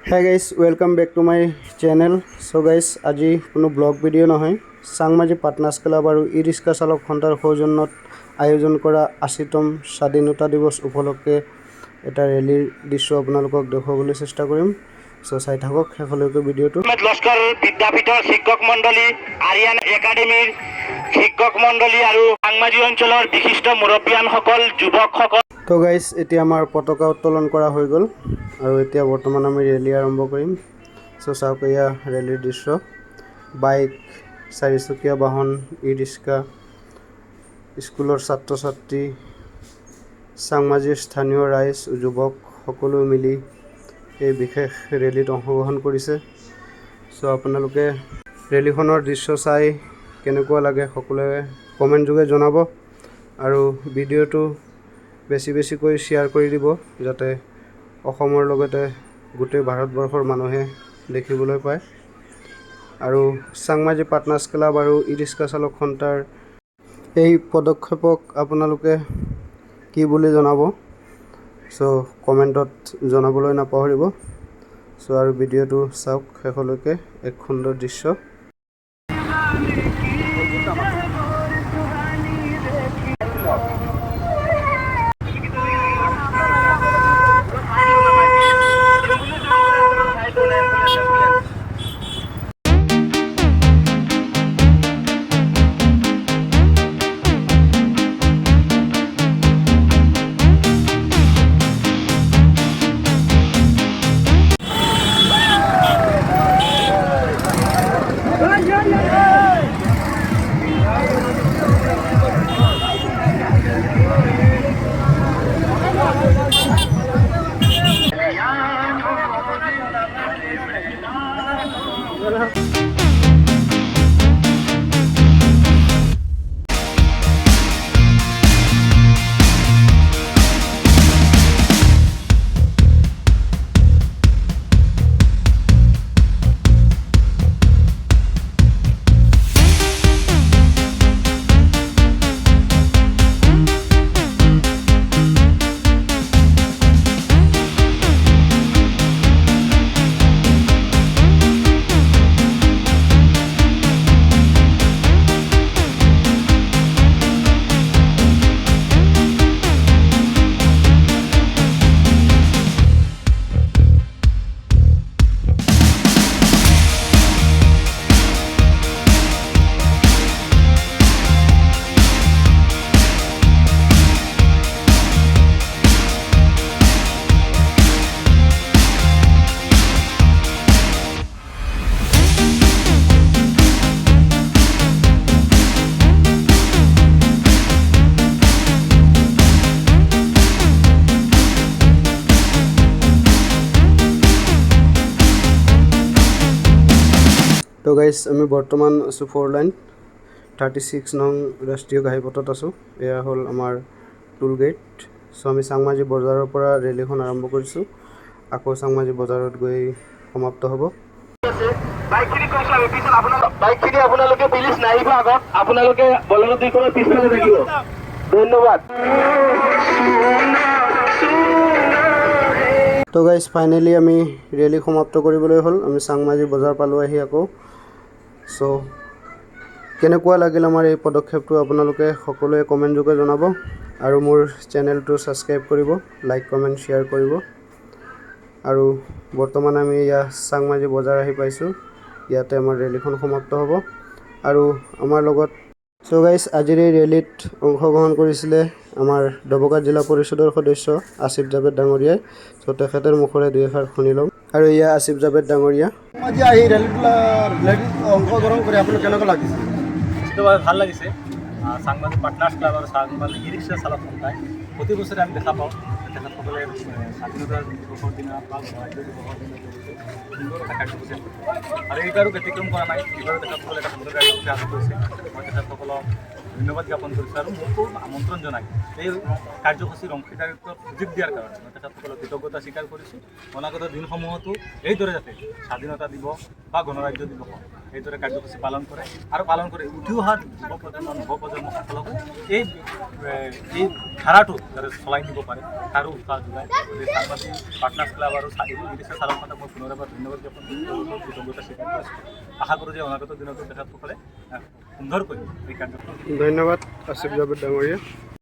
Hey guys, welcome back to my channel. So guys, আজি কোনো blog video নহয়, Changmaji partners club আৰু ই rickshaw চালক সন্থাৰ সৌজন্যত আয়োজন কৰা ৮০তম স্বাধীনতা দিৱস উপলক্ষে এটা ৰেলীৰ দৃশ্য আপোনালোকক দেখুৱাবলৈ চেষ্টা কৰিম। সো চাই থাকক শেষলৈকে ভিডিওটো। লস্কৰ বিদ্যাপীঠৰ শিক্ষক মণ্ডলী, আৰিয়ান একাডেমীৰ শিক্ষক মণ্ডলী আৰু চাংমাজি অঞ্চলৰ বিশিষ্ট মুৰব্বীয়ানসকল, যুৱকসকল। তো গাইজ, এতিয়া আমাৰ পতাকা উত্তোলন কৰা হৈ গ'ল আৰু এতিয়া বৰ্তমান আমি ৰেলী আৰম্ভ কৰিম। সো চাওক, এয়া ৰেলীৰ দৃশ্য। বাইক, চাৰিচকীয়া বাহন, ই ৰিক্সা, স্কুলৰ ছাত্ৰ ছাত্ৰী, চাংমাজিৰ স্থানীয় ৰাইজ, যুৱক সকলো মিলি এই বিশেষ ৰেলীত অংশগ্ৰহণ কৰিছে। সো আপোনালোকে ৰেলীখনৰ দৃশ্য চাই কেনেকুৱা লাগে সকলোৱে কমেণ্ট যোগে জনাব আৰু ভিডিঅ'টো বেছিকৈ শ্বেয়াৰ কৰি দিব, যাতে অসমৰ লগতে গোটেই ভাৰতবৰ্ষৰ মানুহে দেখিবলৈ পায়। আৰু চাংমাজি পাৰ্টনাৰ্ছ ক্লাব আৰু ই ৰিক্সা চালক সন্থাৰ এই পদক্ষেপক আপোনালোকে কি বুলি জনাব, সো কমেণ্টত জনাবলৈ নাপাহৰিব। সো আৰু ভিডিঅ'টো চাওক শেষলৈকে, এক সুন্দৰ দৃশ্য। তো গাইজ, আমি বৰ্তমান আছোঁ 4 লাইন 36 নং ৰাষ্ট্ৰীয় ঘাইপথত আছোঁ। এয়া হ'ল আমাৰ টুল গেট। চ' আমি চাংমাজি বজাৰৰ পৰা ৰেলীখন আৰম্ভ কৰিছোঁ, আকৌ চাংমাজি বজাৰত গৈ সমাপ্ত হ'ব। বাইকখিনি আপোনালোকে প্লিজ নাহিব আগত, আপোনালোকে বলেৰো দুইখনৰ পিছফালে থাকিব। ধন্যবাদ। তো গাইজ, ফাইনেলি আমি ৰেলী সমাপ্ত কৰিবলৈ হ'ল। আমি চাংমাজি বজাৰ পালোঁ আহি আকৌ। চ' কেনেকুৱা লাগিল আমাৰ এই পদক্ষেপটো আপোনালোকে সকলোৱে কমেণ্ট যোগে জনাব আৰু মোৰ চেনেলটো ছাবস্ক্ৰাইব কৰিব, লাইক কমেণ্ট শ্বেয়াৰ কৰিব। আৰু বৰ্তমান আমি চাংমাজি বজাৰ আহি পাইছোঁ, ইয়াতে আমাৰ ৰেলীখন সমাপ্ত হ'ব। আৰু আমাৰ লগত চ' গাইজ, আজিৰ এই ৰেলীত অংশগ্ৰহণ কৰিছিলে আমাৰ ডবকা জিলা পৰিষদৰ সদস্য আসিফ জাভেদ ডাঙৰীয়াই। চ' তেখেতৰ মুখৰে দুই এষাৰ শুনি ল'ম। আৰু এয়া আসিফ জাভেদ ডাঙৰীয়া। আজি আহি ৰেলীত অংশগ্ৰহণ কৰি আপোনাৰ কেনেকুৱা লাগিছে? নিশ্চিতভাৱে ভাল লাগিছে। চাংমাজি পাৰ্টনাৰ্ছ ক্লাব আৰু চাংমাজি ই ৰিক্সা চালক সন্থাই প্ৰতি বছৰে আমি দেখা পাওঁ তেখেতসকলে স্বাধীনতা দিৱসৰ দিনা বা গণৰাজ্য দিৱসৰ দিনা সুন্দৰ এটা কাৰ্যসূচী আৰু এইবাৰো ব্যতিক্ৰম কৰা নাই। এইবাৰো তেখেতসকলে এটা সুন্দৰ কাৰ্যসূচী হাতত কৰিছে। মই তেখেতসকলক ধন্যবাদ জ্ঞাপন কৰিছোঁ আৰু মোকো আমন্ত্ৰণ জনাই এই কাৰ্যসূচীৰ অংশীদাৰিত্বৰ সুযোগ দিয়াৰ কাৰণে মই তেখেতসকলক কৃতজ্ঞতা স্বীকাৰ কৰিছোঁ। অনাগত দিনসমূহতো এইদৰে যাতে স্বাধীনতা দিৱস বা গণৰাজ্য দিৱস এইদৰে কাৰ্যসূচী পালন কৰে আৰু পালন কৰি উঠি অহা যুৱ প্ৰজন্ম নৱপ্ৰজন্মসকলকো এই ধাৰাটো যাতে চলাই নিব পাৰে তাৰ আৰু উৎসাহ যোগায় গতিকে সাংবাদিক পাৰ্টনাৰ্ছ ক্লাব আৰু ই ৰিক্সা চালকসকলক মই পুনৰ এবাৰ ধন্যবাদ জ্ঞাপন কৰিছোঁ কৃতজ্ঞতা স্বীকাৰ কৰিছোঁ আশা কৰোঁ যে অনাগত দিনতো তেখেতসকলে সুন্দৰকৈ এই কাৰ্যক্ৰম ধন্যবাদ আছিফ জাভেদ ডাঙৰীয়া।